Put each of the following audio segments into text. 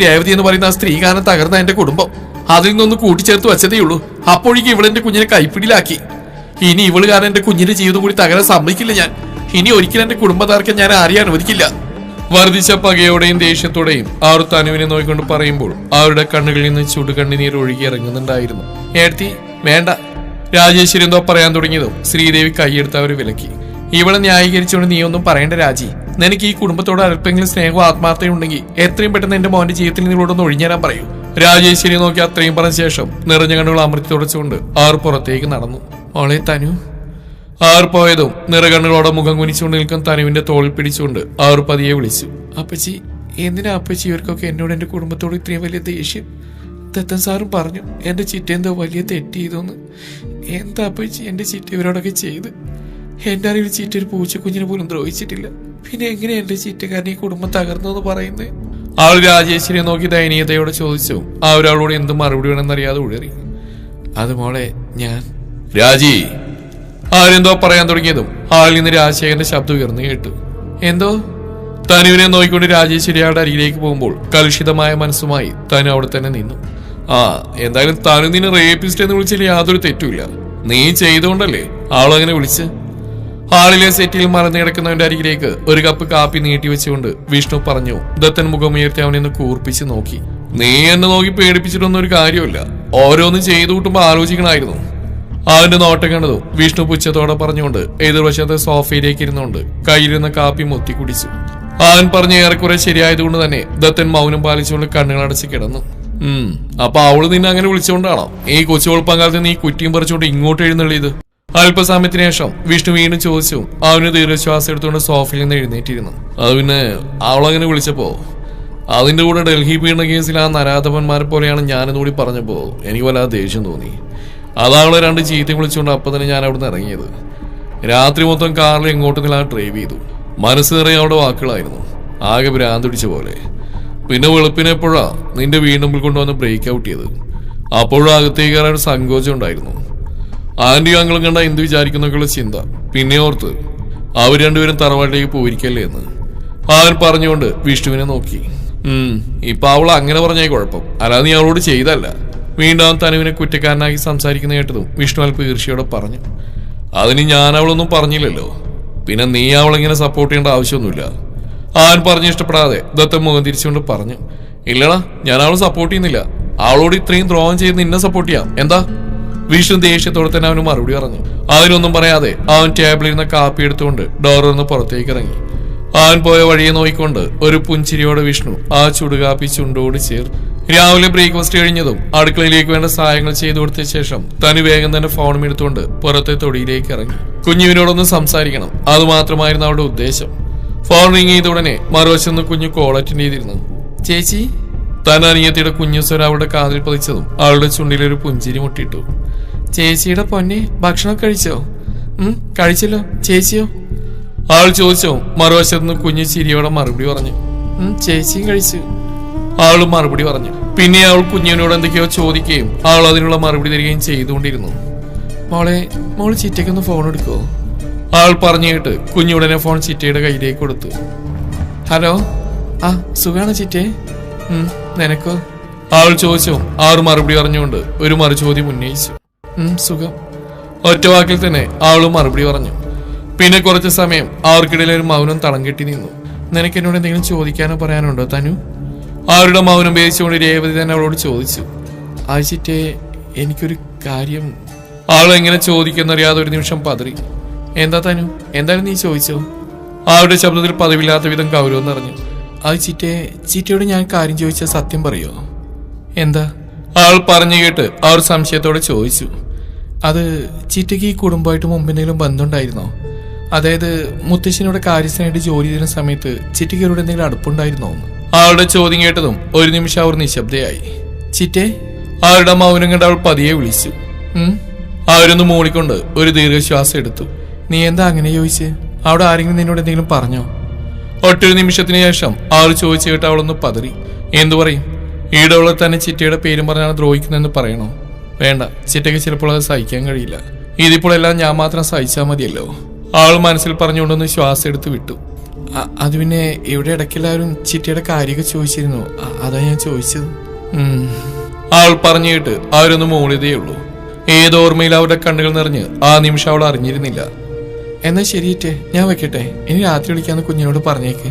രേവതി എന്ന് പറയുന്ന ആ സ്ത്രീ കാരണം തകർന്ന എന്റെ കുടുംബം അതിൽ നിന്നൊന്ന് കൂട്ടിച്ചേർത്ത് വെച്ചതേയുള്ളൂ. അപ്പോഴേക്ക് ഇവളെന്റെ കുഞ്ഞിനെ കൈപ്പിടിയിലാക്കി. ഇനി ഇവള് കാരണം എന്റെ കുഞ്ഞിന്റെ ജീവിതം കൂടി തകരാൻ സമ്മതിക്കില്ല ഞാൻ. ഇനി ഒരിക്കലും എന്റെ കുടുംബം തകർക്കാൻ ഞാൻ ആരെയും അനുവദിക്കില്ല. വർദ്ധിച്ച പകയോടെയും ദേഷ്യത്തോടെയും അവർ തനുവിനെ നോക്കിക്കൊണ്ട് പറയുമ്പോൾ അവരുടെ കണ്ണുകളിൽ നിന്ന് ചുടുകണ്ണുനീർ ഒഴുകി ഇറങ്ങുന്നുണ്ടായിരുന്നു. ഏടത്തി വേണ്ട. രാജേശ്വരി എന്തോ പറയാൻ തുടങ്ങിയതും ശ്രീദേവി കൈയെടുത്ത് അവർ വിലക്കി. ഇവളെ ന്യായീകരിച്ചുകൊണ്ട് നീ ഒന്നും പറയേണ്ട രാജി. നിനക്ക് ഈ കുടുംബത്തോട് അല്പെങ്കിലും സ്നേഹവും ആത്മാർത്ഥയും ഉണ്ടെങ്കിൽ എത്രയും പെട്ടെന്ന് എന്റെ മോന്റെ ജീവിതത്തിൽ നിങ്ങളോടൊന്ന് ഒഴിഞ്ഞേരാൻ പറയൂ. രാജേശ്വരി നോക്കി അത്രയും പറഞ്ഞ ശേഷം നിറഞ്ഞ കണ്ണുകൾ അമർത്തി തുടച്ചുകൊണ്ട് അവർ പുറത്തേക്ക് നടന്നു. മോളെ തനു. അവർ പോയതും നിറകണ്ണുകളോടെ മുഖം കുനിച്ചുകൊണ്ട് നിൽക്കുന്ന തനുവിന്റെ തോളിൽ പിടിച്ചുകൊണ്ട് അവർ പതിയെ വിളിച്ചു. അപ്പച്ചി, എന്തിനാ അപ്പച്ചി ഇവർക്കൊക്കെ എന്നോട് എന്റെ കുടുംബത്തോട് ഇത്രയും വലിയ ദേഷ്യം? ദത്തൻ സാറും പറഞ്ഞു എന്റെ ചിറ്റ എന്തോ വലിയ തെറ്റ് ചെയ്തോന്ന്. എന്താ അപ്പച്ചി എന്റെ ചിറ്റ ഇവരോടൊക്കെ ചെയ്ത്? എന്റെ അറിവിൽ ചിറ്റ ഒരു പൂച്ചക്കുഞ്ഞിനെ പോലും ദ്രോഹിച്ചിട്ടില്ല. പിന്നെ എങ്ങനെ എന്റെ ചിറ്റക്കാരൻ ഈ കുടുംബം തകർന്നെന്ന് പറയുന്നത്? അവൾ രാജേശ്വരിയെ നോക്കി ദയനീയതയോടെ ചോദിച്ചു. അവരവളോട് എന്ത് മറുപടി വേണമെന്നറിയാതെ ഉഴറി. അത് മോളെ ഞാൻ രാജി. ആരെന്തോ പറയാൻ തുടങ്ങിയതും ഹാളിൽ നിന്ന് രാജശേഖരന്റെ ശബ്ദം ഉയർന്നു കേട്ടു. എന്തോ? തനുവിനെ നോക്കിക്കൊണ്ട് രാജേശ്വരി അവരുടെ അരികിലേക്ക് പോകുമ്പോൾ കലുഷിതമായ മനസ്സുമായി തനു അവിടെ തന്നെ നിന്നു. എന്തായാലും തനു നിന്നെ റേപ്പിസ്റ്റ് എന്ന് വിളിച്ചാൽ യാതൊരു തെറ്റുമില്ല. നീ ചെയ്തുകൊണ്ടല്ലേ അവളങ്ങനെ വിളിച്ച്. ഹാളിലെ സെറ്റിൽ മറന്നു കിടക്കുന്നവന്റെ അരികിലേക്ക് ഒരു കപ്പ് കാപ്പി നീട്ടി വെച്ചുകൊണ്ട് വിഷ്ണു പറഞ്ഞു. ദത്തൻ മുഖമുയർത്തി അവനെന്ന് കൂർപ്പിച്ച് നോക്കി. നീ എന്നെ നോക്കി പേടിപ്പിച്ചിട്ടൊന്നും ഒരു കാര്യമില്ല. ഓരോന്നും ചെയ്തു കൂട്ടുമ്പോ ആലോചിക്കണമായിരുന്നു. അവന്റെ നോട്ടം കണ്ടതും വിഷ്ണു പുച്ഛത്തോടെ പറഞ്ഞുകൊണ്ട് എതിർവശത്തെ സോഫയിലേക്ക് ഇരുന്നുകൊണ്ട് കയ്യിലിരുന്ന കാപ്പി മുത്തി കുടിച്ചു. അവൻ പറഞ്ഞ ഏറെക്കുറെ ശരിയായതുകൊണ്ട് തന്നെ ദത്തൻ മൗനം പാലിച്ചുകൊണ്ട് കണ്ണുകളടച്ച് കിടന്നു. അപ്പൊ അവള് നിന്നെ അങ്ങനെ വിളിച്ചുകൊണ്ടാണോ ഈ കൊച്ചുകൊളുപ്പങ്കാലത്ത് നീ കുറ്റിയും പറിച്ചുകൊണ്ട് ഇങ്ങോട്ട് എഴുന്നള്ളിയത്? അല്പസമയത്തിന് ശേഷം വിഷ്ണു വീണ്ടും ചോദിച്ചു. അവന് ദീർഘശ്വാസം എടുത്തുകൊണ്ട് സോഫയിൽ നിന്ന് എഴുന്നേറ്റിരുന്നു. അത് പിന്നെ അവളങ്ങനെ വിളിച്ചപ്പോ അതിന്റെ കൂടെ ഡൽഹി പീഡന കേസിൽ ആ നരാധവന്മാരെ പോലെയാണ് ഞാനെന്നുകൂടി പറഞ്ഞപ്പോ എനിക്ക് വല്ലാതെ ദേഷ്യം തോന്നി. അതവളെ രണ്ട് ചീത്തയും വിളിച്ചുകൊണ്ട് അപ്പം തന്നെ ഞാൻ അവിടെ നിന്ന് ഇറങ്ങിയത്. രാത്രി മൊത്തം കാറിൽ എങ്ങോട്ടും ഡ്രൈവ് ചെയ്തു. മനസ്സ് നിറയെ അവിടെ വാക്കുകളായിരുന്നു. ആകെ ഭ്രാന്തിടിച്ച പോലെ. പിന്നെ വെളുപ്പിനെപ്പോഴാ നിന്റെ വീണ്ടും കൊണ്ടുവന്ന് ബ്രേക്ക് ഔട്ട് ചെയ്ത്. അപ്പോഴും അകത്തേക്ക് കയറാൻ ഒരു സങ്കോചം ഉണ്ടായിരുന്നു. ആന്റി അങ്ങളും കണ്ട എന്ത് വിചാരിക്കുന്നൊക്കെയുള്ള ചിന്ത. പിന്നെ ഓർത്ത് അവർ രണ്ടുപേരും തറവാട്ടിലേക്ക് പോയിരിക്കല്ലേ എന്ന് അവൻ പറഞ്ഞുകൊണ്ട് വിഷ്ണുവിനെ നോക്കി. ഇപ്പൊ അവൾ അങ്ങനെ പറഞ്ഞാൽ കുഴപ്പം, അല്ലാതെ നീ അവളോട് ചെയ്തല്ല. വീണ്ടും അവൻ തനുവിനെ കുറ്റക്കാരനാക്കി സംസാരിക്കുന്ന കേട്ടതും വിഷ്ണു അല്പ ഈർഷ്യയോടെ പറഞ്ഞു. അതിന് ഞാൻ അവളൊന്നും പറഞ്ഞില്ലല്ലോ. പിന്നെ നീ അവളെങ്ങനെ സപ്പോർട്ട് ചെയ്യേണ്ട ആവശ്യമൊന്നുമില്ല. അവൻ പറഞ്ഞ് ഇഷ്ടപ്പെടാതെ ദത്തൻ മുഖം തിരിച്ചുകൊണ്ട് പറഞ്ഞു. ഇല്ലടാ, ഞാൻ അവളെ സപ്പോർട്ട് ചെയ്യുന്നില്ല. അവളോട് ഇത്രയും ദ്രോഹം ചെയ്ത് നിന്നെ സപ്പോർട്ട് ചെയ്യാം എന്താ? വിഷ്ണു ദേഷ്യത്തോടെ തന്നെ അവന് മറുപടി പറഞ്ഞു. അതിനൊന്നും പറയാതെ അവൻ ടേബിളിരുന്ന കാപ്പി എടുത്തുകൊണ്ട് ഡോറിന്ന് പുറത്തേക്ക് ഇറങ്ങി. അവൻ പോയ വഴിയെ നോക്കിക്കൊണ്ട് ഒരു പുഞ്ചിരിയോടെ വിഷ്ണു ആ ചുടുകാപ്പി ചുണ്ടോട് ചേർത്ത് രാവിലെ ബ്രേക്ക്ഫാസ്റ്റ് കഴിഞ്ഞതും അടുക്കളയിലേക്ക് വേണ്ട സഹായങ്ങൾ ചെയ്തു കൊടുത്ത ശേഷം തനി വേഗം തന്നെ ഫോണും എടുത്തുകൊണ്ട് പുറത്തെ തൊടിയിലേക്ക് ഇറങ്ങി. കുഞ്ഞുവിനോടൊന്ന് സംസാരിക്കണം, അത് മാത്രമായിരുന്നു അവരുടെ ഉദ്ദേശം. ഫോൺ റിംഗ് ചെയ്ത ഉടനെ മറുവശത്ത് കുഞ്ഞു കോൾ അറ്റൻഡ് ചെയ്തിരുന്നു. ചേച്ചി. തൻ അനിയത്തിയുടെ കുഞ്ഞു സ്വരം അവളുടെ കാതിൽ പതിച്ചതും അവളുടെ ചുണ്ടിലൊരു പുഞ്ചിരി മുട്ടിട്ടു. ചേച്ചിയുടെ പൊന്നെ, ഭക്ഷണം കഴിച്ചോ? കഴിച്ചല്ലോ. ചേച്ചിയോ? അവൾ ചോദിച്ചോ. മറുവശത്തുനിന്ന് കുഞ്ഞു ചിരിയോടെ മറുപടി പറഞ്ഞു. ചേച്ചിയും കഴിച്ചു. അവൾ മറുപടി പറഞ്ഞു. പിന്നെ അവൾ കുഞ്ഞിനോട് എന്തൊക്കെയോ ചോദിക്കുകയും അവൾ അതിനുള്ള മറുപടി തരികയും ചെയ്തുകൊണ്ടിരുന്നു. മോള് ചിറ്റയ്ക്കൊന്ന് ഫോൺ എടുക്കുമോ? അവൾ പറഞ്ഞു കേട്ട് കുഞ്ഞുടനെ ഫോൺ ചിറ്റയുടെ കയ്യിലേക്ക് കൊടുത്തു. ഹലോ. സുഖാണോ ചിറ്റേ? നിനക്കോ? അവൾ ചോദിച്ചോ. അവർ മറുപടി പറഞ്ഞുകൊണ്ട് ഒരു മറുചോദ്യം ഉന്നയിച്ചു. സുഖം. ഒറ്റ വാക്കിൽ തന്നെ അവളും മറുപടി പറഞ്ഞു. പിന്നെ കുറച്ച് സമയം അവർക്കിടയിൽ ഒരു മൗനം തളം കെട്ടി നിന്നു. നിനക്ക് എന്നോട് എന്തെങ്കിലും ചോദിക്കാനോ പറയാനുണ്ടോ തനു? അവരുടെ മൗനം ഭേദിച്ചുകൊണ്ട് രേവതി തന്നെ അവളോട് ചോദിച്ചു. ചിറ്റേ, എനിക്കൊരു കാര്യം. അവൾ എങ്ങനെ ചോദിക്കുന്നറിയാതെ ഒരു നിമിഷം പതറി. എന്താ തനു, എന്തായാലും നീ ചോദിച്ചോ? അവരുടെ ശബ്ദത്തിൽ പതിവില്ലാത്ത വിധം ഗൗരവം നിറഞ്ഞു. ചിറ്റയോട് ഞാൻ കാര്യം ചോദിച്ചാൽ സത്യം പറയോ? എന്താ? അവൾ പറഞ്ഞു കേട്ട് അവർ സംശയത്തോടെ ചോദിച്ചു. അത് ചിറ്റയ്ക്ക് ഈ കുടുംബമായിട്ട് മുമ്പ് എന്തെങ്കിലും ബന്ധമുണ്ടായിരുന്നോ? അതായത് മുത്തശ്ശനോട് കാര്യസ്ഥനായിട്ട് ജോലി ചെയ്യുന്ന സമയത്ത് ചിറ്റയ്ക്ക് അവരോട് എന്തെങ്കിലും അടുപ്പുണ്ടായിരുന്നോ? അവളുടെ ചോദ്യം കേട്ടതും ഒരു നിമിഷം അവർ നിശബ്ദയായി. ചിറ്റേ. അവരുടെ മൗനം കണ്ട് അവൾ പതിയെ വിളിച്ചു. അവരൊന്ന് മൂളിക്കൊണ്ട് ഒരു ദീർഘശ്വാസം എടുത്തു. നീ എന്താ അങ്ങനെ ചോദിച്ച്? അവിടെ ആരെങ്കിലും നിന്നോട് എന്തെങ്കിലും പറഞ്ഞോ? ഒറ്റൊരു നിമിഷത്തിന് ശേഷം അവൾ ചോദിച്ചു കേട്ട് അവളൊന്ന് പതറി. എന്തു പറയും? ഈടവളെ തന്നെ ചിറ്റയുടെ പേരും പറഞ്ഞാണ് ദ്രോഹിക്കുന്നതെന്ന് പറയണോ? വേണ്ട, ചിറ്റയ്ക്ക് ചിലപ്പോൾ അത് സഹിക്കാൻ കഴിയില്ല. ഇതിപ്പോൾ എല്ലാം ഞാൻ മാത്രം സഹിച്ചാൽ മതിയല്ലോ. ആൾ മനസ്സിൽ പറഞ്ഞുകൊണ്ടൊന്ന് ശ്വാസം എടുത്ത് വിട്ടു. അത് പിന്നെ ഇവിടെ ഇടയ്ക്കെല്ലാവരും ചിറ്റയുടെ കാര്യമൊക്കെ ചോദിച്ചിരുന്നു, അതാ ഞാൻ ചോദിച്ചത്. ആൾ പറഞ്ഞു കേട്ട് അവരൊന്ന് മൂളിയതേ ഉള്ളൂ. ഏതോർമ്മയിൽ അവരുടെ കണ്ണുകൾ നിറഞ്ഞ് ആ നിമിഷം അവൾ അറിഞ്ഞിരുന്നില്ല. എന്നാ ശരിയറ്റേ, ഞാൻ വെക്കട്ടെ, ഇനി രാത്രി വിളിക്കാന്ന് കുഞ്ഞിനോട് പറഞ്ഞേക്ക്.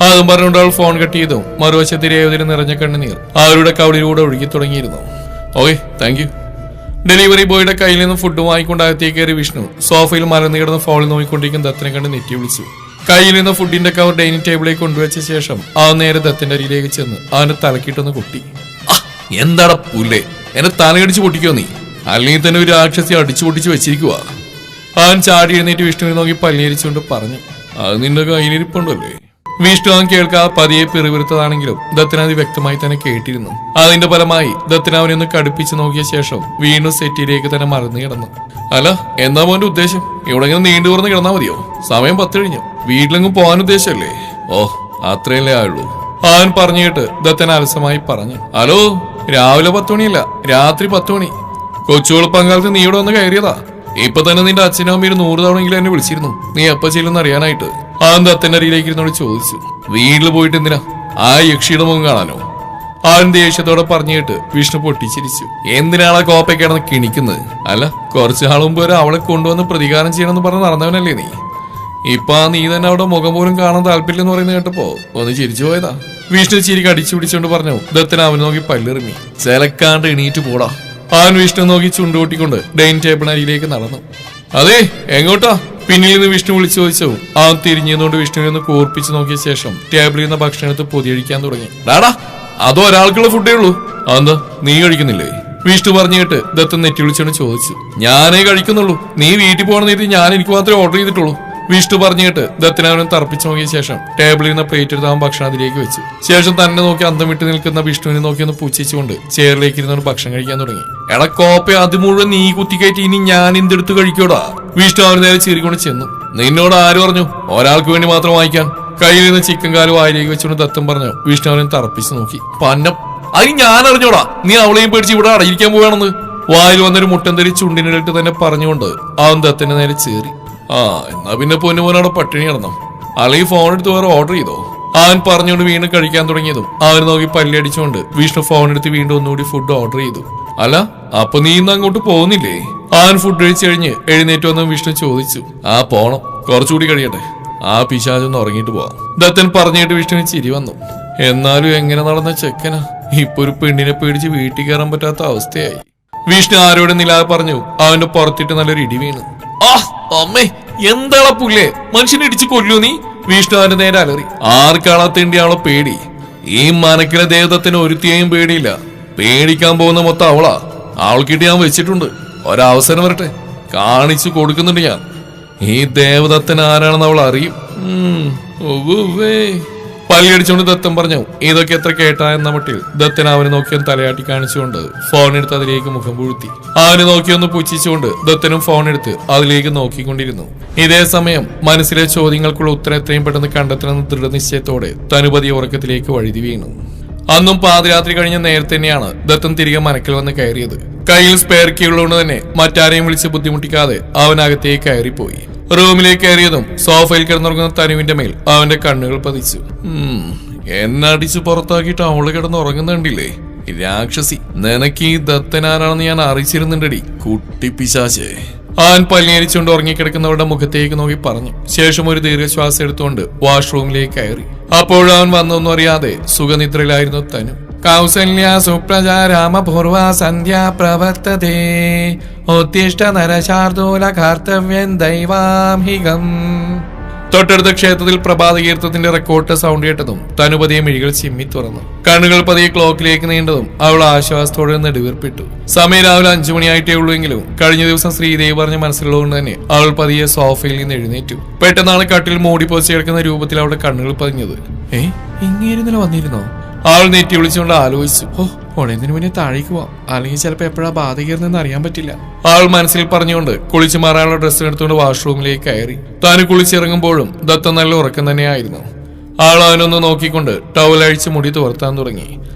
അതും പറഞ്ഞുകൊണ്ട് അവൾ ഫോൺ കട്ട് ചെയ്തു. മറുവശത്ത് രേവതിന് നിറഞ്ഞ കണ്ണുനീർ അവരുടെ കവളിലൂടെ ഒഴുകി തുടങ്ങിയിരുന്നു. Okay, thank you. ഡെലിവറി ബോയുടെ കയ്യിൽ നിന്ന് ഫുഡ് വാങ്ങിക്കൊണ്ട് അകത്തേക്ക് കയറി വിഷ്ണു സോഫയിൽ മലർന്നു കിടന്ന് ഫോണിൽ നോക്കിക്കൊണ്ടിരിക്കുന്ന ദത്തിനെ കണ്ട് നെറ്റി വിളിച്ചു. കയ്യിൽ നിന്ന് ഫുഡിന്റെ കവർ ഡൈനിങ് ടേബിളിലേക്ക് കൊണ്ടുവച്ച ശേഷം അവൻ നേരെ ദത്തിന്റെ അരിയിലേക്ക് ചെന്ന് അവന്റെ തലക്കിട്ടൊന്ന് കുട്ടി. എന്താടാ പുല്ലേ, എന്നെ തലകടിച്ച് പൊട്ടിക്കോ നീ, അല്ലെങ്കിൽ തന്നെ ഒരു രാക്ഷസി അടിച്ചു പൊട്ടിച്ച് വെച്ചിരിക്കുക. അവൻ ചാടി എഴുന്നേറ്റ് വിഷ്ണുവിനെ നോക്കി പല്ലിയരിച്ചുകൊണ്ട് പറഞ്ഞു. അത് നിന്റെ കയ്യിലിരിപ്പുണ്ടല്ലേ? വിഷ്ണു അവൻ കേൾക്കാതെ പതിയെ പിറുപിറുത്തതാണെങ്കിലും ദത്തിന് അത് വ്യക്തമായി തന്നെ കേട്ടിരുന്നു. അതിന്റെ ഫലമായി ദത്തിന് അവനെ ഒന്ന് കടുപ്പിച്ച് നോക്കിയ ശേഷം വീണ്ടും സെറ്റിയിലേക്ക് തന്നെ മറന്നു കിടന്നു. അല്ല, എന്താ മോന്റെ ഉദ്ദേശം? ഇവിടെ ഇങ്ങനെ നീണ്ടു തുറന്ന് കിടന്നാ മതിയോ? സമയം 10 കഴിഞ്ഞു, വീട്ടിലെങ്ങും പോകാൻ ഉദ്ദേശമല്ലേ? ഓ, അത്രയല്ലേ ആയുള്ളൂ. അവൻ പറഞ്ഞു കേട്ട് ദത്തൻ അലസമായി പറഞ്ഞു. ഹലോ, രാവിലെ 10 മണിയല്ല, രാത്രി 10 മണി. കൊച്ചുകൾ പങ്കാളത്ത് നീ ഇവിടെ വന്ന് കയറിയതാ. ഇപ്പൊ തന്നെ നിന്റെ അച്ഛനും അമ്മയും 100 തവണയെങ്കിലും എന്നെ വിളിച്ചിരുന്നു നീ എപ്പ ചെല്ലുന്ന അറിയാനായിട്ട്. അവൻ ദത്തന്റെ അരിയിലേക്ക് ഇരുന്നോട് ചോദിച്ചു. വീട്ടിൽ പോയിട്ട് എന്തിനാ? ആ യക്ഷിയുടെ മുഖം കാണാനോ? അവൻ ദേഷ്യത്തോടെ പറഞ്ഞു കേട്ട് വിഷ്ണു പൊട്ടിച്ചിരിച്ചു. എന്തിനാളെ കോപ്പ കിടന്ന് കിണിക്കുന്നത്? അല്ല, കുറച്ചു നാൾ മുമ്പ് വരെ അവളെ കൊണ്ടുവന്ന് പ്രതികാരം ചെയ്യണമെന്ന് പറഞ്ഞ് നടന്നവനല്ലേ നീ? ഇപ്പൊ നീ തന്നെ അവിടെ മുഖം പോലും കാണാൻ താല്പര്യമില്ലെന്ന് പറയുന്നത് കേട്ടപ്പോ ഒന്ന് ചിരിച്ചു പോയതാ. വിഷ്ണു ചിരി കടിച്ചു പിടിച്ചോണ്ട് പറഞ്ഞു. ദത്തൻ അവൻ നോക്കി പല്ലെറിഞ്ഞു. ചിലക്കാണ്ട് എണീറ്റ് പോടാ. അവൻ വിഷ്ണു നോക്കി ചുണ്ടുകൂട്ടിക്കൊണ്ട് ഡൈനിങ് ടേബിളിനരിയിലേക്ക് നടന്നു. അതെ, എങ്ങോട്ടാ? പിന്നിൽ നിന്ന് വിഷ്ണു വിളിച്ചു ചോദിച്ചു. അവൻ തിരിഞ്ഞുകൊണ്ട് വിഷ്ണുവിനെ ഒന്ന് കൂർപ്പിച്ച് നോക്കിയ ശേഷം ടേബിളിൽ നിന്ന് ഭക്ഷണം എടുത്ത് പൊതിയഴിക്കാൻ തുടങ്ങി. ഡാടാ, അതോ ഒരാൾക്കുള്ള ഫുഡേ ഉള്ളൂ? അതെന്താ, നീ കഴിക്കുന്നില്ലേ? വിഷ്ണു പറഞ്ഞു കേട്ട് ദത്തൻ നെറ്റി വിളിച്ചോണ്ട് ചോദിച്ചു. ഞാനേ കഴിക്കുന്നുള്ളൂ, നീ വീട്ടിൽ പോകണമെന്ന് കരുതി ഞാൻ എനിക്ക് മാത്രമേ ഓർഡർ ചെയ്തിട്ടുള്ളൂ. വിഷ്ണു പറഞ്ഞു കേട്ട് ദത്തനവനും തറപ്പിച്ചു നോക്കിയ ശേഷം ടേബിളിൽ നിന്ന് പ്ലേറ്റ് എടുത്ത് അവൻ ഭക്ഷണം അതിലേക്ക് വെച്ചു. ശേഷം തന്നെ നോക്കി അന്തം വിട്ട് നിൽക്കുന്ന വിഷ്ണുവിനെ നോക്കി ഒന്ന് പുച്ഛിച്ചുകൊണ്ട് ചെയറിലേക്ക് ഇരുന്നോണ്ട് ഭക്ഷണം കഴിക്കാൻ തുടങ്ങി. എടാ കോപ്പ, അത് മുഴുവൻ നീ കുത്തിക്കയറ്റി ഇനി ഞാൻ എന്തെടുത്ത് കഴിക്കോടാ? വിഷ്ണു അവന് നേരെ ചീറിക്കൊണ്ട് ചെന്നു. നിന്നോട് ആര് പറഞ്ഞു ഒരാൾക്ക് വേണ്ടി മാത്രം വാങ്ങിക്കാൻ? കയ്യിൽ നിന്ന് ചിക്കൻ കാല് വായിലേക്ക് വെച്ചുകൊണ്ട് ദത്തം പറഞ്ഞു. വിഷ്ണു അവനെ തറപ്പിച്ചു നോക്കി. പന്നം, അത് ഞാൻ അറിഞ്ഞോടാ, നീ അവളെയും പേടിച്ച് ഇവിടെ അടയിരിക്കാൻ പോവാണെന്ന്. വായിൽ വന്നൊരു മുട്ടന്തരി ചുണ്ടിനിടയിട്ട് തന്നെ പറഞ്ഞുകൊണ്ട് അവൻ ദത്തന്റെ നേരെ ചേറി. എന്നാ പിന്നെ പൊന്നുമോനോടെ പട്ടിണി കിടന്നു, അല്ലെങ്കിൽ ഫോൺ എടുത്ത് വേറെ ഓർഡർ ചെയ്തോ? അവൻ പറഞ്ഞുകൊണ്ട് വീണ്ടും കഴിക്കാൻ തുടങ്ങിയതും അവൻ നോക്കി പല്ലടിച്ചുകൊണ്ട് വിഷ്ണു ഫോൺ എടുത്ത് വീണ്ടും ഒന്നുകൂടി ഫുഡ് ഓർഡർ ചെയ്തു. അല്ല, അപ്പൊ നീ ഇന്ന് അങ്ങോട്ട് പോകുന്നില്ലേ? അവൻ ഫുഡ് കഴിച്ചു കഴിഞ്ഞ് എഴുന്നേറ്റ് വന്ന് വിഷ്ണു ചോദിച്ചു. പോണം, കുറച്ചുകൂടി കഴിയട്ടെ, ആ പിശാചൊന്ന് ഉറങ്ങിയിട്ട് പോവാം. ദത്തൻ പറഞ്ഞിട്ട് വിഷ്ണുവിന് ചിരി വന്നു. എന്നാലും എങ്ങനെ നടന്ന ചെക്കനാ, ഇപ്പൊ ഒരു പെണ്ണിനെ പേടിച്ച് വീട്ടിൽ കയറാൻ പറ്റാത്ത അവസ്ഥയായി. വിഷ്ണു ആരോടും നിലാതെ പറഞ്ഞു. അവന്റെ പുറത്തിട്ട് നല്ലൊരു ഇടി വീണു. അമ്മേ, എന്താളാ പുല്ലേ, മനുഷ്യനെ ഇടിച്ച് കൊല്ലൂ നീ? വിഷ്ണു അവന്റെ നേരെ അലറി. ആർക്കാളാത്തേണ്ടി അവളെ പേടി? ഈ മനക്കിലെ ദേവതത്തിന് ഒരുത്തിയെയും പേടിയില്ല. പേടിക്കാൻ പോകുന്ന മൊത്തം അവളാ. അവൾക്കിട്ട് ഞാൻ വെച്ചിട്ടുണ്ട്. ഒരവസരം വരട്ടെ, കാണിച്ചു കൊടുക്കുന്നുണ്ട് ഞാൻ. ഈ ദേവദത്തൻ ആരാണെന്ന് അവൾ അറിയും. പല്ലിയടിച്ചുകൊണ്ട് ദത്തൻ പറഞ്ഞു. ഇതൊക്കെ എത്ര കേട്ടാ എന്ന മട്ടിൽ ദത്തൻ അവനെ നോക്കിയൊന്ന് തലയാട്ടി കാണിച്ചുകൊണ്ട് ഫോൺ എടുത്ത് അതിലേക്ക് മുഖം പൂഴ്ത്തി. അവനെ നോക്കിയൊന്ന് പുച്ഛിച്ചുകൊണ്ട് ദത്തനും ഫോൺ എടുത്ത് അതിലേക്ക് നോക്കിക്കൊണ്ടിരുന്നു. ഇതേ സമയം മനസ്സിലെ ചോദ്യങ്ങൾക്കുള്ള ഉത്തരം എത്രയും പെട്ടെന്ന് കണ്ടെത്തണമെന്ന ദൃഢനിശ്ചയത്തോടെ തനുപതി ഉറക്കത്തിലേക്ക് വഴുതി വീണു. അന്നും പാതിരാത്രി കഴിഞ്ഞ നേരത്തെ തന്നെയാണ് ദത്തൻ തിരികെ മനക്കിൽ വന്ന് കയറിയത്. കയ്യിൽ സ്പെയർ കീ ഉള്ളതുകൊണ്ട് തന്നെ മറ്റാരെയും വിളിച്ച് ബുദ്ധിമുട്ടിക്കാതെ അവനകത്തേക്ക് കയറിപ്പോയി. റൂമിലേക്ക് കയറിയതും സോഫയിൽ കിടന്നുറങ്ങുന്ന തനുവിന്റെ മേൽ അവന്റെ കണ്ണുകൾ പതിച്ചു. എന്നടിച്ച് പുറത്താക്കിയിട്ട് അവള് കിടന്നുറങ്ങുന്നുണ്ടില്ലേ? രാക്ഷസി, നിനക്ക് ഈ ദത്തനാരാണെന്ന് ഞാൻ അറിയിച്ചിരുന്നുണ്ടടി കുട്ടിപ്പിശാചേ. അവൻ പല്ലിയരിച്ചുകൊണ്ട് ഉറങ്ങിക്കിടക്കുന്നവരുടെ മുഖത്തേക്ക് നോക്കി പറഞ്ഞു. ശേഷം ഒരു ദീർഘശ്വാസം എടുത്തുകൊണ്ട് വാഷ്റൂമിലേക്ക് കയറി. അപ്പോഴവൻ വന്നൊന്നും അറിയാതെ സുഖനിദ്രയിലായിരുന്നു തനു. കൗസല്യ സുപ്രജ രാമപൂർവ സന്ധ്യാ പ്രവർത്തതേ ഉത്തിഷ്ഠ നരശാർദൂല കർത്തവ്യം ദൈവാംഹികം. തൊട്ടടുത്ത ക്ഷേത്രത്തിൽ പ്രഭാത കീർത്തത്തിന്റെ റെക്കോർഡ് സൗണ്ട് കേട്ടതും തനുപതിയെ മിഴികൾ ചിമ്മി തുറന്നു. കണ്ണുകൾ പതിയെ ക്ലോക്കിലേക്ക് നീണ്ടതും അവൾ ആശ്വാസത്തോടെ നെടുവീർപ്പിട്ടു. സമയം രാവിലെ 5 മണിയായിട്ടേ ഉള്ളൂവെങ്കിലും കഴിഞ്ഞ ദിവസം ശ്രീദേവി പറഞ്ഞ മനസ്സിലുള്ളതുകൊണ്ട് തന്നെ അവൾ പതിയെ സോഫയിൽ നിന്ന് എഴുന്നേറ്റു. പെട്ടെന്നാണ് കട്ടിൽ മൂടി പൊതിച്ച് കിടക്കുന്ന രൂപത്തിൽ അവളുടെ കണ്ണുകൾ പതിഞ്ഞത്. ഇങ്ങനെ വന്നിരുന്നോ? അവൾ നെറ്റി വിളിച്ചുകൊണ്ട് ആലോചിച്ചു. ഓണെന്തിനു മുന്നേ താഴേക്ക് പോവാം, അല്ലെങ്കിൽ ചിലപ്പോ എപ്പോഴാ ബാധ കയറുന്നെന്ന് അറിയാൻ പറ്റില്ല. അവൾ മനസ്സിൽ പറഞ്ഞുകൊണ്ട് കുളിച്ചു മാറാനുള്ള ഡ്രസ്സ് എടുത്തുകൊണ്ട് വാഷ്റൂമിലേക്ക് കയറി. താന് കുളിച്ചിറങ്ങുമ്പോഴും ദത്ത നല്ല ഉറക്കം തന്നെയായിരുന്നു. ആൾ അവനൊന്ന് നോക്കിക്കൊണ്ട് ടവൽ അഴിച്ച് മുടി തുവർത്താൻ തുടങ്ങി.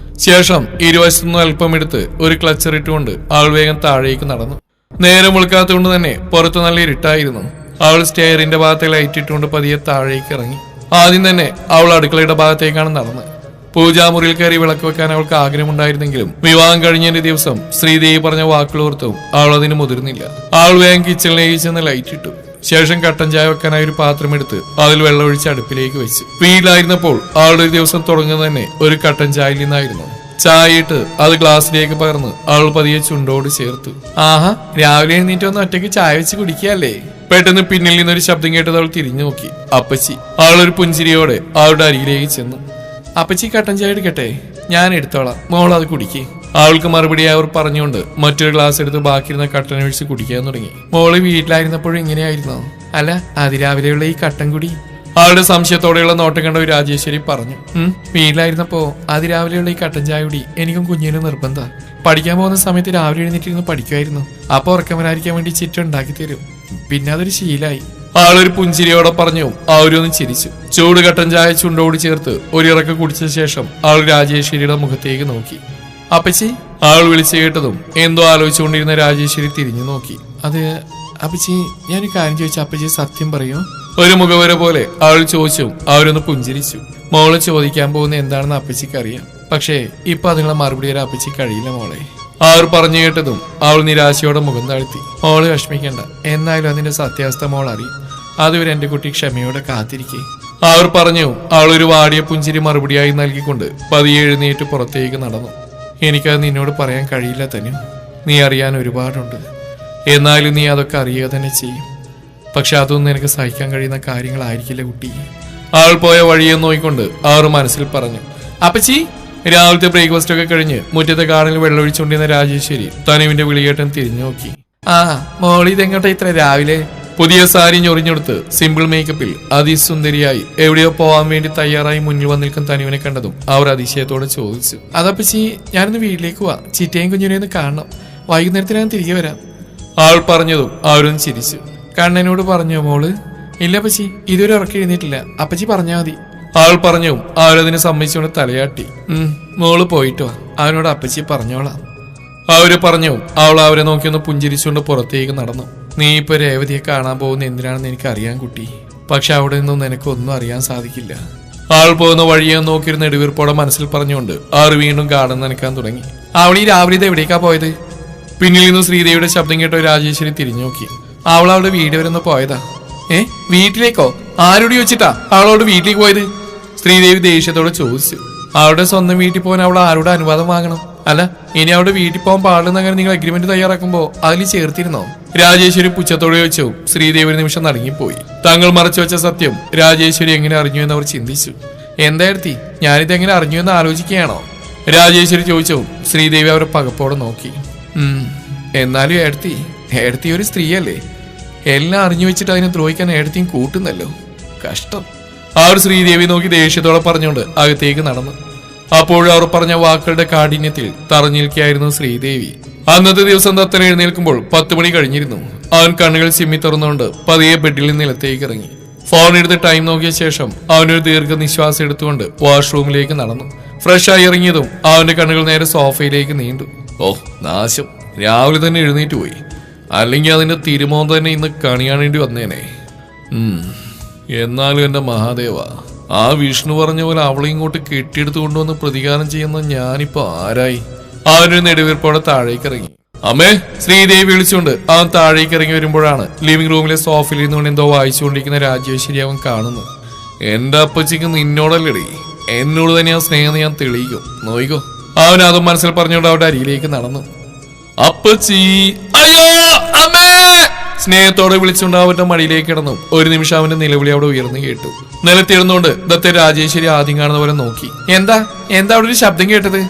ശേഷം ഇരുവശത്തുനിന്ന് അല്പം എടുത്ത് ഒരു ക്ലച്ചർ ഇട്ടുകൊണ്ട് ആൾ വേഗം താഴേക്ക് നടന്നു. നേരം വിളിക്കാത്തതുകൊണ്ട് തന്നെ പുറത്ത് നല്ല ഇരുട്ടായിരുന്നു. അവൾ സ്റ്റെയറിന്റെ ഭാഗത്തെ ലൈറ്റ് ഇട്ടുകൊണ്ട് പതിയെ താഴേക്ക് ഇറങ്ങി. ആദ്യം തന്നെ അവൾ അടുക്കളയുടെ ഭാഗത്തേക്കാണ് നടന്നത്. പൂജാമുറിയിൽ കയറി വിളക്ക് വെക്കാൻ അവൾക്ക് ആഗ്രഹമുണ്ടായിരുന്നെങ്കിലും വിവാഹം കഴിഞ്ഞതിന്റെ ദിവസം ശ്രീദേവി പറഞ്ഞ വാക്കുകളോർത്തും അവൾ അതിന് മുതിർന്നില്ല. അവൾ വേഗം കിച്ചണിലേക്ക് ചെന്ന് ലൈറ്റ് ഇട്ടു. ശേഷം കട്ടൻ ചായ വെക്കാനായി ഒരു പാത്രമെടുത്ത് അതിൽ വെള്ളമൊഴിച്ച് അടുപ്പിലേക്ക് വെച്ചു. വീട്ടിലായിരുന്നപ്പോൾ അവളുടെ ഒരു ദിവസം തുടങ്ങുന്നത് തന്നെ ഒരു കട്ടൻ ചായയിൽ നിന്നായിരുന്നു. ചായ ഇട്ട് അത് ഗ്ലാസ്സിലേക്ക് പകർന്ന് അവൾ പതിയെ ചുണ്ടോട് ചേർത്തു. ആഹാ, രാവിലെ എഴുന്നേറ്റ് വന്ന് ഒറ്റയ്ക്ക് ചായ വെച്ച് കുടിക്കുകയല്ലേ? പെട്ടെന്ന് പിന്നിൽ നിന്നൊരു ശബ്ദം കേട്ടത് അവൾ തിരിഞ്ഞു നോക്കി. അപ്പച്ചി. അവളൊരു പുഞ്ചിരിയോടെ അവളുടെ അരികിലേക്ക് ചെന്നു. അപ്പച്ചി കട്ടൻ ചായ എടുക്കട്ടെ? ഞാൻ എടുത്തോളാം, മോൾ അത് കുടിക്കേ. അവൾക്ക് മറുപടി അവർ പറഞ്ഞുകൊണ്ട് മറ്റൊരു ഗ്ലാസ് എടുത്ത് ബാക്കിയിരുന്ന കട്ടൻ ഒഴിച്ച് കുടിക്കാൻ തുടങ്ങി. മോള് വീട്ടിലായിരുന്നപ്പോഴും ഇങ്ങനെയായിരുന്നോ? അല്ല, അതിരാവിലെയുള്ള ഈ കട്ടൻ കുടി? അവളുടെ സംശയത്തോടെയുള്ള നോട്ടം കണ്ട ഒരു രാജേശ്വരി പറഞ്ഞു. വീട്ടിലായിരുന്നപ്പോ അതിരാവിലെയുള്ള ഈ കട്ടൻ ചായ കുടി എനിക്കും കുഞ്ഞിനും നിർബന്ധം. പഠിക്കാൻ പോകുന്ന സമയത്ത് രാവിലെ എഴുന്നേറ്റിരുന്ന് പഠിക്കുമായിരുന്നു. അപ്പൊ ഉറക്കം വരാതിരിക്കാൻ വേണ്ടി ചിറ്റ ഉണ്ടാക്കി തരും. പിന്നെ അതൊരു ശീലായി. ആളൊരു പുഞ്ചിരിയോടെ പറഞ്ഞു. അവരൊന്ന് ചിരിച്ചു. ചൂട് കട്ടൻ ചായ ചുണ്ടോട് ചേർത്ത് ഒരിറക്കം കുടിച്ച ശേഷം അവൾ രാജേശ്വരിയുടെ മുഖത്തേക്ക് നോക്കി. അപ്പച്ചി. ആൾ വിളിച്ചു കേട്ടതും എന്തോ ആലോചിച്ചുകൊണ്ടിരുന്ന രാജേശ്വരി തിരിഞ്ഞു നോക്കി. അത് അപ്പച്ചി, ഞാനൊരു കാര്യം ചോദിച്ചു, അപ്പച്ചി സത്യം പറയോ? ഒരു മുഖവര പോലെ അവൾ ചോദിച്ചു. അവരൊന്ന് പുഞ്ചിരിച്ചു. മോള് ചോദിക്കാൻ പോകുന്ന എന്താണെന്ന് അപ്പച്ചിക്ക് അറിയാം. പക്ഷേ ഇപ്പൊ അതിനുള്ള മറുപടി വരെ അപ്പച്ചിക്ക് കഴിയില്ല മോളെ. അവർ പറഞ്ഞു കേട്ടതും അവൾ നിരാശയോടെ മുഖം താഴ്ത്തി. മോള് വിഷമിക്കണ്ട, എന്നാലും അതിന്റെ സത്യാവസ്ഥ മോൾ അറിയും. അതുവരെ എന്റെ കുട്ടി ക്ഷമയോടെ കാത്തിരിക്കേ. അവർ പറഞ്ഞു. അവളൊരു വാടിയ പുഞ്ചിരി മറുപടിയായി നൽകിക്കൊണ്ട് പതിയെ എഴുന്നേറ്റ് പുറത്തേക്ക് നടന്നു. എനിക്കത് നിന്നോട് പറയാൻ കഴിയില്ല തന്നെ. നീ അറിയാൻ ഒരുപാടുണ്ട്. എന്നാലും നീ അതൊക്കെ അറിയുക തന്നെ ചെയ്യും. പക്ഷെ അതൊന്നും എനിക്ക് സഹിക്കാൻ കഴിയുന്ന കാര്യങ്ങളായിരിക്കില്ല കുട്ടി. അവൾ പോയ വഴിയെ നോക്കിക്കൊണ്ട് അവർ മനസ്സിൽ പറഞ്ഞു. അപ്പച്ചി. രാവിലത്തെ ബ്രേക്ക്ഫാസ്റ്റ് ഒക്കെ കഴിഞ്ഞ് മുറ്റത്തെ കാടിൽ വെള്ളമൊഴിച്ചുകൊണ്ടിരുന്ന രാജേശ്വരി തനുവിന്റെ വിളിയേട്ടൻ തിരിഞ്ഞു നോക്കി. ആ മോളി ഇതെങ്ങോട്ടെ ഇത്ര രാവിലെ? പുതിയ സാരി ഞൊറിഞ്ഞെടുത്ത് സിമ്പിൾ മേക്കപ്പിൽ അതിസുന്ദരിയായി എവിടെയോ പോവാൻ വേണ്ടി തയ്യാറായി മുന്നിൽ വന്നിരിക്കുന്ന തനുവിനെ കണ്ടതും അവർ അതിശയത്തോടെ ചോദിച്ചു. അതപ്പച്ചി, ഞാനൊന്ന് വീട്ടിലേക്ക് പോവാ. ചിറ്റയും കുഞ്ഞിനെ ഒന്ന് കാണണം. വൈകുന്നേരത്തിന് ഞാൻ തിരികെ വരാം. ആൾ പറഞ്ഞതും അവരൊന്ന് ചിരിച്ചു. കണ്ണനോട് പറഞ്ഞോ മോള്? ഇല്ല അപ്പച്ചി, ഇതുവരെ ഉറക്കി എഴുന്നേറ്റില്ല. അപ്പച്ചി പറഞ്ഞാ മതി. ആൾ പറഞ്ഞു. അവരതിനെ സമ്മതിച്ചുകൊണ്ട് തലയാട്ടി. മോള് പോയിട്ടോ, അവനോട് അപ്പച്ചി പറഞ്ഞോളാം. അവര് പറഞ്ഞു. അവൾ അവരെ നോക്കിയൊന്ന് പുഞ്ചിരിച്ചുകൊണ്ട് പുറത്തേക്ക് നടന്നു. നീ ഇപ്പൊ രേവതിയെ കാണാൻ പോകുന്ന എന്തിനാണെന്ന് എനിക്ക് അറിയാൻ കുട്ടി. പക്ഷെ അവിടെ നിന്നും നിനക്കൊന്നും അറിയാൻ സാധിക്കില്ല. ആൾ പോകുന്ന വഴിയെ നോക്കിയിരുന്ന നെടുവീർപ്പോടെ മനസ്സിൽ പറഞ്ഞുകൊണ്ട് അവർ വീണ്ടും ഗാർഡൻ നനക്കാൻ തുടങ്ങി. അവൾ ഈ രാവിലെ ഇത് എവിടേക്കാ പോയത്? പിന്നിൽ നിന്ന് ശ്രീദേവിയുടെ ശബ്ദം കേട്ടോ രാജേശ്വരി തിരിഞ്ഞു നോക്കി. അവൾ അവളുടെ വീട് വരെ ഒന്ന് പോയതാ. വീട്ടിലേക്കോ? ആരോട് ചോദിച്ചിട്ടാ അവളോട് വീട്ടിലേക്ക് പോയത്? ശ്രീദേവി ദേഷ്യത്തോടെ ചോദിച്ചു. അവളുടെ സ്വന്തം വീട്ടിൽ പോകാൻ അവൾ ആരോട് അനുവാദം വാങ്ങണം? അല്ല, ഇനി അവളുടെ വീട്ടിൽ പോകാൻ പാടില്ലെന്നങ്ങനെ നിങ്ങൾ അഗ്രിമെന്റ് തയ്യാറാക്കുമ്പോ അതിൽ ചേർത്തിരുന്നോ? രാജേശ്വരി പുച്ഛത്തോടെ ചോദിച്ചു. ശ്രീദേവി ഒരു നിമിഷം നടുങ്ങിപ്പോയി. തങ്ങൾ മറച്ചു വെച്ച സത്യം രാജേശ്വരി എങ്ങനെ അറിഞ്ഞു എന്ന് അവർ ചിന്തിച്ചു. എന്തായിരുത്തി, ഞാനിതെങ്ങനെ അറിഞ്ഞു എന്ന് ആലോചിക്കുകയാണോ? രാജേശ്വരി ചോദിച്ചു. ശ്രീദേവി അവരെ പകപ്പോടെ നോക്കി. എന്നാലും ഏടത്തി ഒരു സ്ത്രീയല്ലേ? എല്ലാം അറിഞ്ഞു വെച്ചിട്ട് അതിനെ ദ്രോഹിക്കാൻ ഏടത്തിയും കൂട്ടുന്നല്ലോ. കഷ്ടം. അവർ ശ്രീദേവി നോക്കി ദേഷ്യത്തോടെ പറഞ്ഞുകൊണ്ട് അകത്തേക്ക് നടന്നു. അപ്പോഴും അവർ പറഞ്ഞ വാക്കുകളുടെ കാഠിന്യത്തിൽ തറഞ്ഞിരിക്കുകയായിരുന്നു ശ്രീദേവി. അന്നത്തെ ദിവസം ദത്തൻ എഴുന്നേൽക്കുമ്പോൾ 10 മണി കഴിഞ്ഞിരുന്നു. അവൻ കണ്ണുകൾ ചിമ്മി തുറന്നുകൊണ്ട് പതിയെ ബെഡിൽ നിന്ന് നിലത്തേക്ക് ഇറങ്ങി. ഫോൺ എടുത്ത് ടൈം നോക്കിയ ശേഷം അവനൊരു ദീർഘനിശ്വാസം എടുത്തുകൊണ്ട് വാഷ്റൂമിലേക്ക് നടന്നു. ഫ്രഷായി ഇറങ്ങിയതും അവന്റെ കണ്ണുകൾ നേരെ സോഫയിലേക്ക് നീണ്ടു. ഓ നാശം, രാവിലെ തന്നെ എഴുന്നേറ്റ് പോയി. അല്ലെങ്കിൽ അതിന്റെ തിരുമോൻ തന്നെ ഇന്ന് കണിയാണേണ്ടി വന്നേനെ. എന്നാലും എന്റെ മഹാദേവ, ആ വിഷ്ണു പറഞ്ഞ പോലെ അവളെ ഇങ്ങോട്ട് കെട്ടിയെടുത്ത് കൊണ്ടുവന്ന് പ്രതികാരം ചെയ്യുന്ന ഞാനിപ്പോ ആരായി? അവനൊരു നെടുവീർപ്പോടെ താഴേക്ക് ഇറങ്ങി. അമ്മേ, ശ്രീദേവി വിളിച്ചുകൊണ്ട് അവൻ താഴേക്ക് ഇറങ്ങി വരുമ്പോഴാണ് ലിവിംഗ് റൂമിലെ സോഫയിൽ നിന്നുകൊണ്ട് എന്തോ വായിച്ചുകൊണ്ടിരിക്കുന്ന രാജേശ്വരി അവൻ കാണുന്നത്. എന്റെ അപ്പച്ചിക്ക് നിന്നോടല്ലടി, എന്നോട് തന്നെ ആ സ്നേഹം ഞാൻ തെളിയിക്കും, നോയിക്കോ. അവൻ അതും മനസ്സിൽ പറഞ്ഞുകൊണ്ട് അവരുടെ അരിയിലേക്ക് നടന്നു. അപ്പച്ചി, അയ്യോ അമ്മേ! സ്നേഹത്തോടെ വിളിച്ചുകൊണ്ട് അവന്റെ മടിയിലേക്ക് കിടന്നു. ഒരു നിമിഷം അവന്റെ നിലവിളി അവിടെ ഉയർന്നു കേട്ടു. നിലത്തിരുന്നുകൊണ്ട് ദത്ത രാജേശ്വരി ആദ്യം കാണുന്ന പോലെ നോക്കി. എന്താ അവിടെ ഒരു ശബ്ദം കേട്ടത്?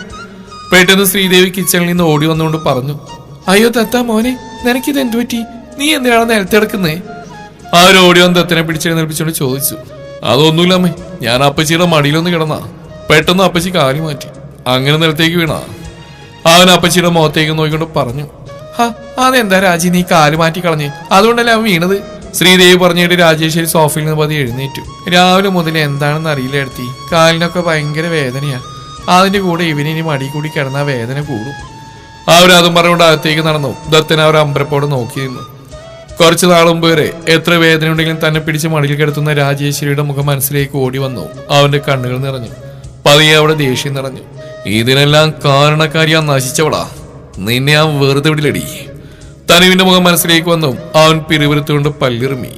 പെട്ടെന്ന് ശ്രീദേവി കിച്ചണിൽ നിന്ന് ഓടി വന്നുകൊണ്ട് പറഞ്ഞു. അയ്യോ ദത്ത മോനെ, നിനക്കിത് എന്തു പറ്റി? നീ എന്തിനാണ് നിലത്തെടുക്കുന്നേ? അവരോടി വന്ന് ദത്തനെ പിടിച്ചെഴുന്നേൽപ്പിച്ചുകൊണ്ട് ചോദിച്ചു. അതൊന്നുമില്ല അമ്മേ, ഞാൻ അപ്പച്ചിയുടെ മടിയിലൊന്ന് കിടന്നാ പെട്ടെന്ന് അപ്പച്ചി കാലി മാറ്റി, അങ്ങനെ നിലത്തേക്ക് വീണാ. അവൻ അപ്പച്ചിയുടെ മുഖത്തേക്ക് നോക്കിക്കൊണ്ട് പറഞ്ഞു. അതെന്താ രാജി, നീ കാല് മാറ്റി കളഞ്ഞ്, അതുകൊണ്ടല്ലേ അവൻ വീണത്? ശ്രീദേവി പറഞ്ഞിട്ട് രാജേശ്വരി സോഫയിൽ നിന്ന് പതി എഴുന്നേറ്റു. രാവിലെ മുതൽ എന്താണെന്ന് അറിയില്ല എടുത്തി, കാലിനൊക്കെ ഭയങ്കര വേദനയാ. അതിന്റെ കൂടെ ഇവനിനി മടി കൂടി കിടന്ന വേദന കൂടും. അവരതും പറഞ്ഞുകൊണ്ട് അകത്തേക്ക് നടന്നു. ദത്തൻ അവർ അമ്പരപ്പോടെ നോക്കിയിരുന്നു. കുറച്ചു നാൾ മുമ്പ് വരെ എത്ര വേദനയുണ്ടെങ്കിലും തന്നെ പിടിച്ച് മടിയിൽ കിടത്തുന്ന രാജേശ്വരിയുടെ മുഖം മനസ്സിലേക്ക് ഓടി വന്നു. അവന്റെ കണ്ണുകൾ നിറഞ്ഞു. പതിയെ അവിടെ ദേഷ്യം നിറഞ്ഞു. ഇതിനെല്ലാം കാരണക്കാരിയാ നശിച്ചവളാ. നിന്നെ ആ വെറുതെ വിടിലടി. തനുവിന്റെ മുഖം മനസ്സിലേക്ക് വന്നു. അവൻ പിറുപിറുത്തുകൊണ്ട് പല്ലിറുമി.